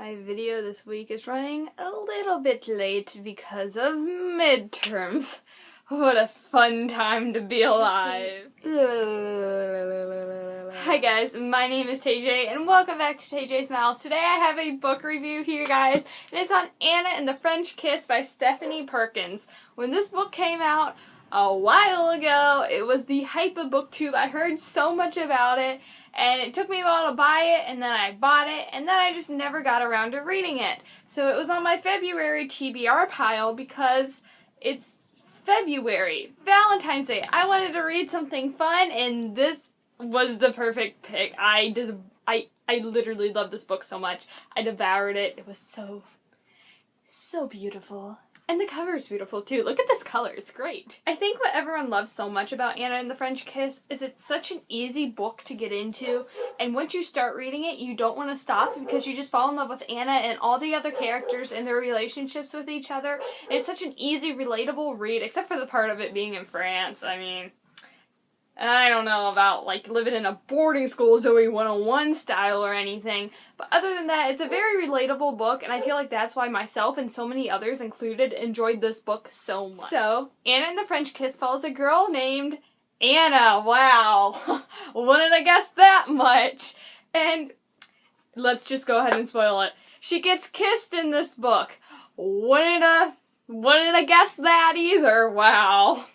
My video this week is running a little bit late because of midterms. What a fun time to be alive. Hi guys, my name is TJ and welcome back to TJ Smiles. Today I have a book review here, guys, and it's on Anna and the French Kiss by Stephanie Perkins. When this book came out a while ago, it was the hype of BookTube. I heard so much about it, and it took me a while to buy it, and then I bought it, and then I just never got around to reading it. So it was on my February TBR pile because it's February, Valentine's Day. I wanted to read something fun, and this was the perfect pick. I literally loved this book so much. I devoured it. It was so beautiful. And the cover is beautiful too. Look at this color. It's great. I think what everyone loves so much about Anna and the French Kiss is it's such an easy book to get into, and once you start reading it, you don't want to stop because you just fall in love with Anna and all the other characters and their relationships with each other. And it's such an easy, relatable read, except for the part of it being in France. I mean, I don't know about, like, living in a boarding school Zoe 101 style or anything, but other than that, it's a very relatable book, and I feel like that's why myself and so many others included enjoyed this book so much. So, Anna and the French Kiss follows a girl named Anna. Wow. Wouldn't have guessed that much. And let's just go ahead and spoil it. She gets kissed in this book. Wouldn't have guessed that either. Wow.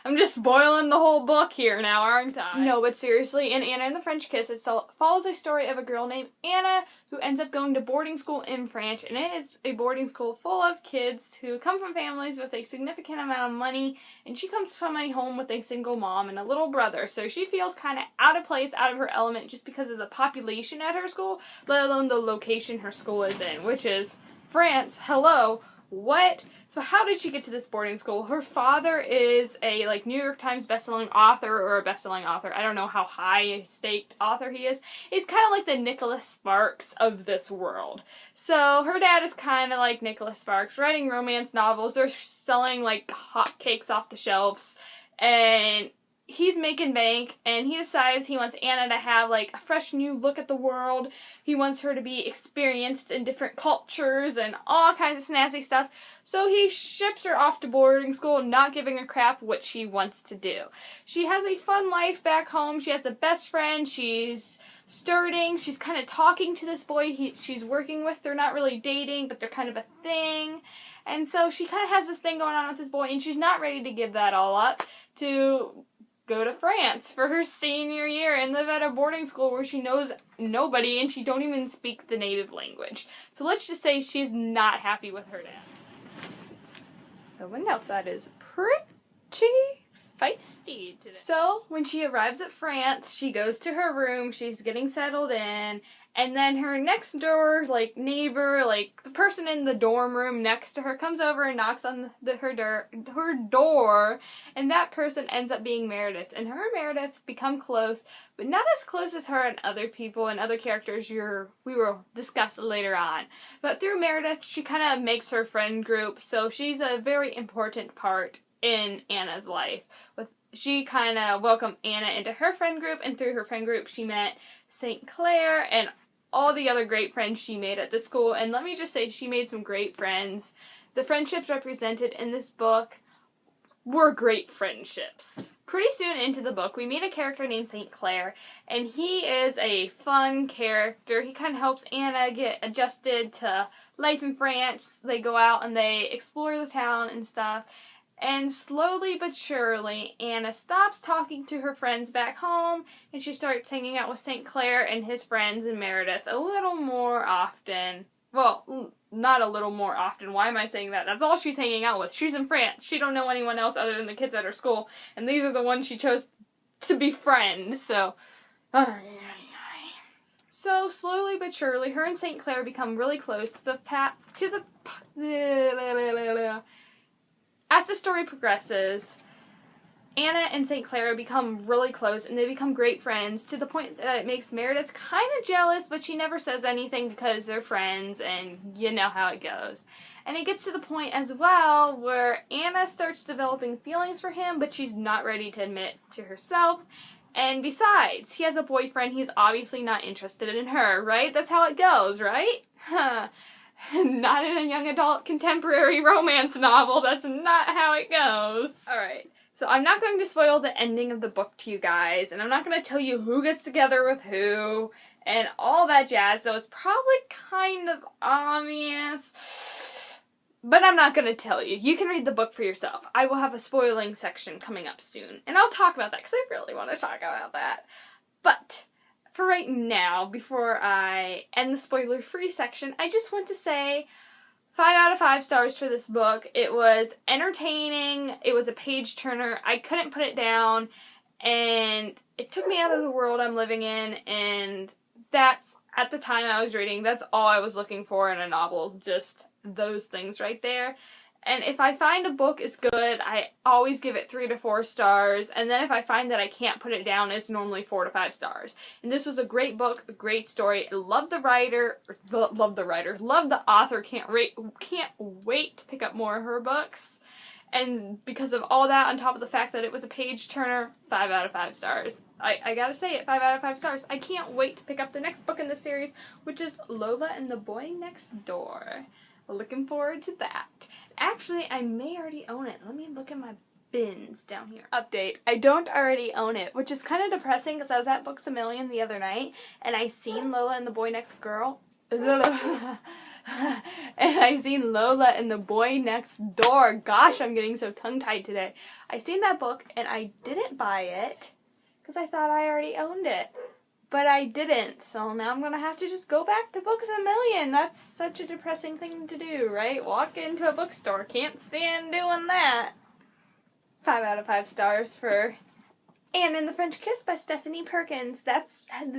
I'm just spoiling the whole book here now, aren't I? No, but seriously, in Anna and the French Kiss, it follows a story of a girl named Anna who ends up going to boarding school in France, and it is a boarding school full of kids who come from families with a significant amount of money, and she comes from a home with a single mom and a little brother, so she feels kind of out of place, out of her element, just because of the population at her school, let alone the location her school is in, which is France. Hello. What? So how did she get to this boarding school? Her father is a, like, New York Times bestselling author, or a bestselling author. I don't know how high a staked author he is. He's kind of like the Nicholas Sparks of this world. So her dad is kind of like Nicholas Sparks, writing romance novels. They're selling, like, hotcakes off the shelves, and he's making bank, and he decides he wants Anna to have, like, a fresh new look at the world. He wants her to be experienced in different cultures and all kinds of snazzy stuff. So he ships her off to boarding school, not giving a crap what she wants to do. She has a fun life back home. She has a best friend. She's flirting. She's kind of talking to this boy she's working with. They're not really dating, but they're kind of a thing. And so she kind of has this thing going on with this boy, and she's not ready to give that all up to go to France for her senior year and live at a boarding school where she knows nobody and she don't even speak the native language. So let's just say she's not happy with her dad. The wind outside is pretty feisty today. So when she arrives at France, she goes to her room, she's getting settled in, and then her next door, like, neighbor, like, the person in the dorm room next to her comes over and knocks on her door, and that person ends up being Meredith. And her and Meredith become close, but not as close as her and other people and other characters we will discuss later on. But through Meredith, she kind of makes her friend group, so she's a very important part in Anna's life. She kind of welcomed Anna into her friend group, and through her friend group she met St. Clair and all the other great friends she made at the school. And let me just say, she made some great friends. The friendships represented in this book were great friendships. Pretty soon into the book, we meet a character named St. Clair, and he is a fun character. He kind of helps Anna get adjusted to life in France. They go out and they explore the town and stuff. And slowly but surely, Anna stops talking to her friends back home, and she starts hanging out with St. Clair and his friends and Meredith a little more often. Well, not a little more often. Why am I saying that? That's all she's hanging out with. She's in France. She don't know anyone else other than the kids at her school, and these are the ones she chose to befriend, so... So, slowly but surely, her and St. Clair become really close As the story progresses, Anna and St. Clair become really close, and they become great friends to the point that it makes Meredith kind of jealous, but she never says anything because they're friends, and you know how it goes. And it gets to the point as well where Anna starts developing feelings for him, but she's not ready to admit to herself. And besides, he has a boyfriend, he's obviously not interested in her, right? That's how it goes, right? Huh. Not in a young adult contemporary romance novel, that's not how it goes. Alright, so I'm not going to spoil the ending of the book to you guys, and I'm not going to tell you who gets together with who, and all that jazz, so it's probably kind of obvious. But I'm not going to tell you. You can read the book for yourself. I will have a spoiling section coming up soon. And I'll talk about that because I really want to talk about that. But for right now, before I end the spoiler-free section, I just want to say 5 out of 5 stars for this book. It was entertaining. It was a page-turner. I couldn't put it down. And it took me out of the world I'm living in. And that's, at the time I was reading, that's all I was looking for in a novel. Just those things right there. And if I find a book is good, I always give it 3 to 4 stars, and then if I find that I can't put it down, it's normally 4 to 5 stars. And this was a great book, a great story. I love the writer, love the author, can't wait to pick up more of her books. And because of all that, on top of the fact that it was a page turner, 5 out of 5 stars. I gotta say it, 5 out of 5 stars. I can't wait to pick up the next book in the series, which is Lola and the Boy Next Door. Looking forward to that. Actually, I may already own it. Let me look at my bins down here. Update. I don't already own it, which is kind of depressing because I was at Books A Million the other night and I seen Lola and the Boy Next Girl. And I seen Lola and the Boy Next Door. Gosh, I'm getting so tongue-tied today. I seen that book and I didn't buy it because I thought I already owned it. But I didn't, so now I'm going to have to just go back to Books A Million. That's such a depressing thing to do, right? Walk into a bookstore. Can't stand doing that. 5 out of 5 stars for Anne and the French Kiss by Stephanie Perkins. That's... I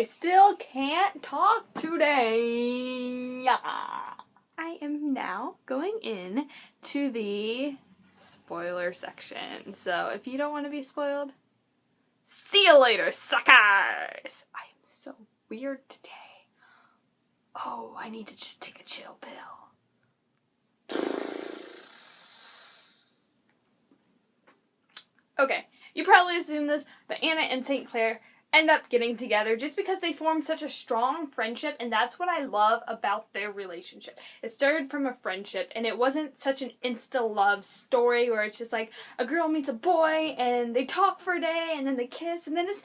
still can't talk today. I am now going in to the spoiler section. So if you don't want to be spoiled, see you later, suckers! I am so weird today. Oh, I need to just take a chill pill. Okay, you probably assumed this, but Anna and St. Clair end up getting together just because they formed such a strong friendship, and that's what I love about their relationship. It started from a friendship, and it wasn't such an insta-love story where it's just like a girl meets a boy, and they talk for a day, and then they kiss, and then it's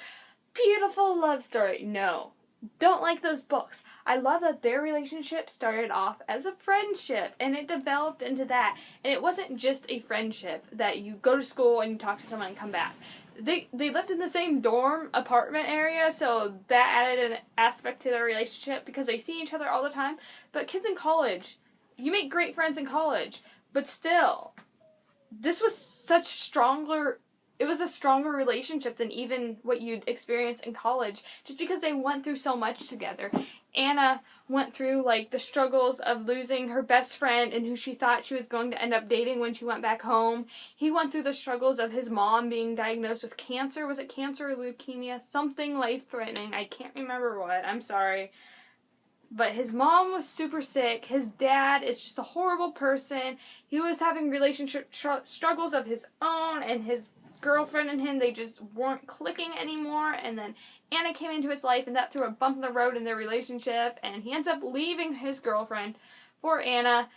beautiful love story. No. Don't like those books. I love that their relationship started off as a friendship and it developed into that. And it wasn't just a friendship that you go to school and you talk to someone and come back. They lived in the same dorm apartment area, so that added an aspect to their relationship because they see each other all the time. But kids in college, you make great friends in college, but still, this was it was a stronger relationship than even what you'd experience in college, just because they went through so much together. Anna went through, like, the struggles of losing her best friend and who she thought she was going to end up dating when she went back home. He went through the struggles of his mom being diagnosed with cancer. Was it cancer or leukemia? Something life-threatening. I can't remember what. I'm sorry. But his mom was super sick. His dad is just a horrible person. He was having relationship struggles of his own, and his girlfriend and him, they just weren't clicking anymore. And then Anna came into his life, and that threw a bump in the road in their relationship, and he ends up leaving his girlfriend for Anna.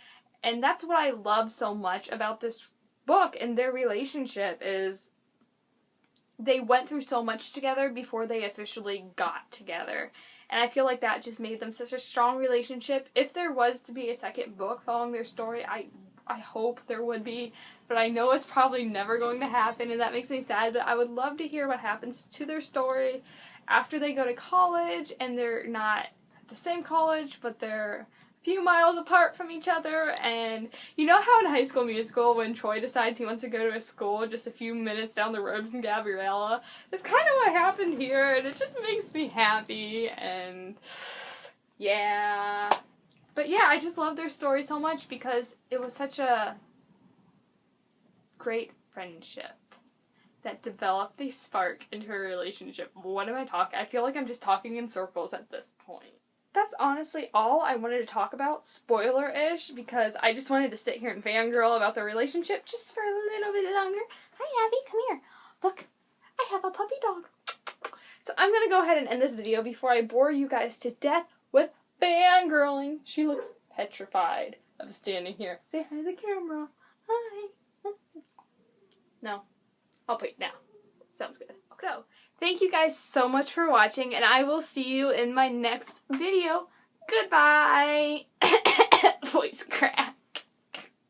And that's what I love so much about this book and their relationship, is they went through so much together before they officially got together. And I feel like that just made them such a strong relationship. If there was to be a second book following their story, I hope there would be, but I know it's probably never going to happen, and that makes me sad. But I would love to hear what happens to their story after they go to college, and they're not at the same college, but they're a few miles apart from each other. And you know how in High School Musical, when Troy decides he wants to go to a school just a few minutes down the road from Gabriella? That's kind of what happened here, and it just makes me happy, and yeah. But yeah, I just love their story so much because it was such a great friendship that developed a spark into a relationship. What am I talking? I feel like I'm just talking in circles at this point. That's honestly all I wanted to talk about, spoiler-ish, because I just wanted to sit here and fangirl about their relationship just for a little bit longer. Hi, Abby, come here. look, I have a puppy dog. So I'm going to go ahead and end this video before I bore you guys to death with fangirling. She looks petrified of standing here. Say hi to the camera. Hi. No. I'll put it down. Sounds good. So, thank you guys so much for watching, and I will see you in my next video. Goodbye. Voice crack.